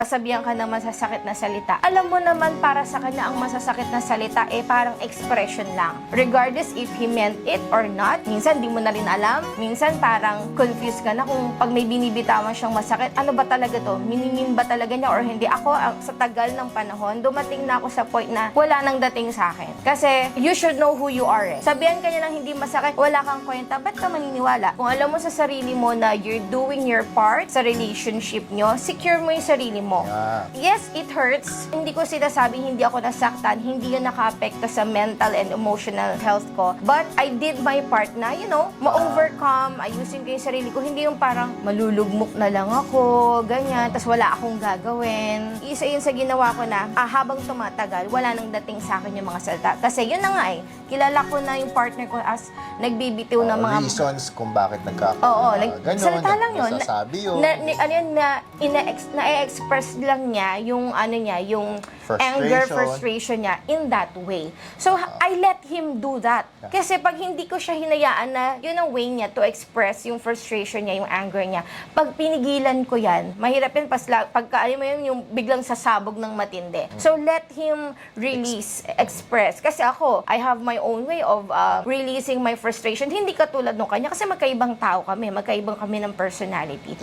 sabihan ka ng masasakit na salita. Alam mo naman para sa kanya ang masasakit na salita parang expression lang. Regardless if he meant it or not, minsan di mo na rin alam. Minsan parang confused ka na kung pag may binibitawan siyang masakit, ano ba talaga to? Minimin ba talaga niya or hindi? Ako, sa tagal ng panahon, dumating na ako sa point na wala nang dating sa akin. Kasi you should know who you are. Sabihan ka niya ng hindi masakit, wala kang kwenta, ba't ka maniniwala? Kung alam mo sa sarili mo na you're doing your part sa relationship nyo, secure mo yung sarili mo. Yes, it hurts. Hindi ko sinasabing hindi ako nasaktan, hindi yun naka-apekto sa mental and emotional health ko. But I did my part na, ma-overcome, ayusin ko yung sarili ko. Hindi yung parang malulugmok na lang ako, ganyan, tas wala akong gagawin. Isa yun sa ginawa ko na, habang tumatagal, wala nang dating sa akin yung mga salita. Kasi yun na nga kilala ko na yung partner ko as nagbibitiw ng mga reasons kung bakit nagkakaroon. Oo, Ganun, salita lang yun. Nasasabi yun. Na-express lang niya yung yung anger, frustration niya in that way. So, I let him do that. Kasi pag hindi ko siya hinayaan na yun ang way niya to express yung frustration niya, yung anger niya, pag pinigilan ko yan, mahirap yun pagka mo yun, yung biglang sasabog ng matindi. So, let him release, express. Kasi ako, I have my own way of releasing my frustration. Hindi katulad nung kanya kasi magkaibang tao kami, magkaibang kami ng personality.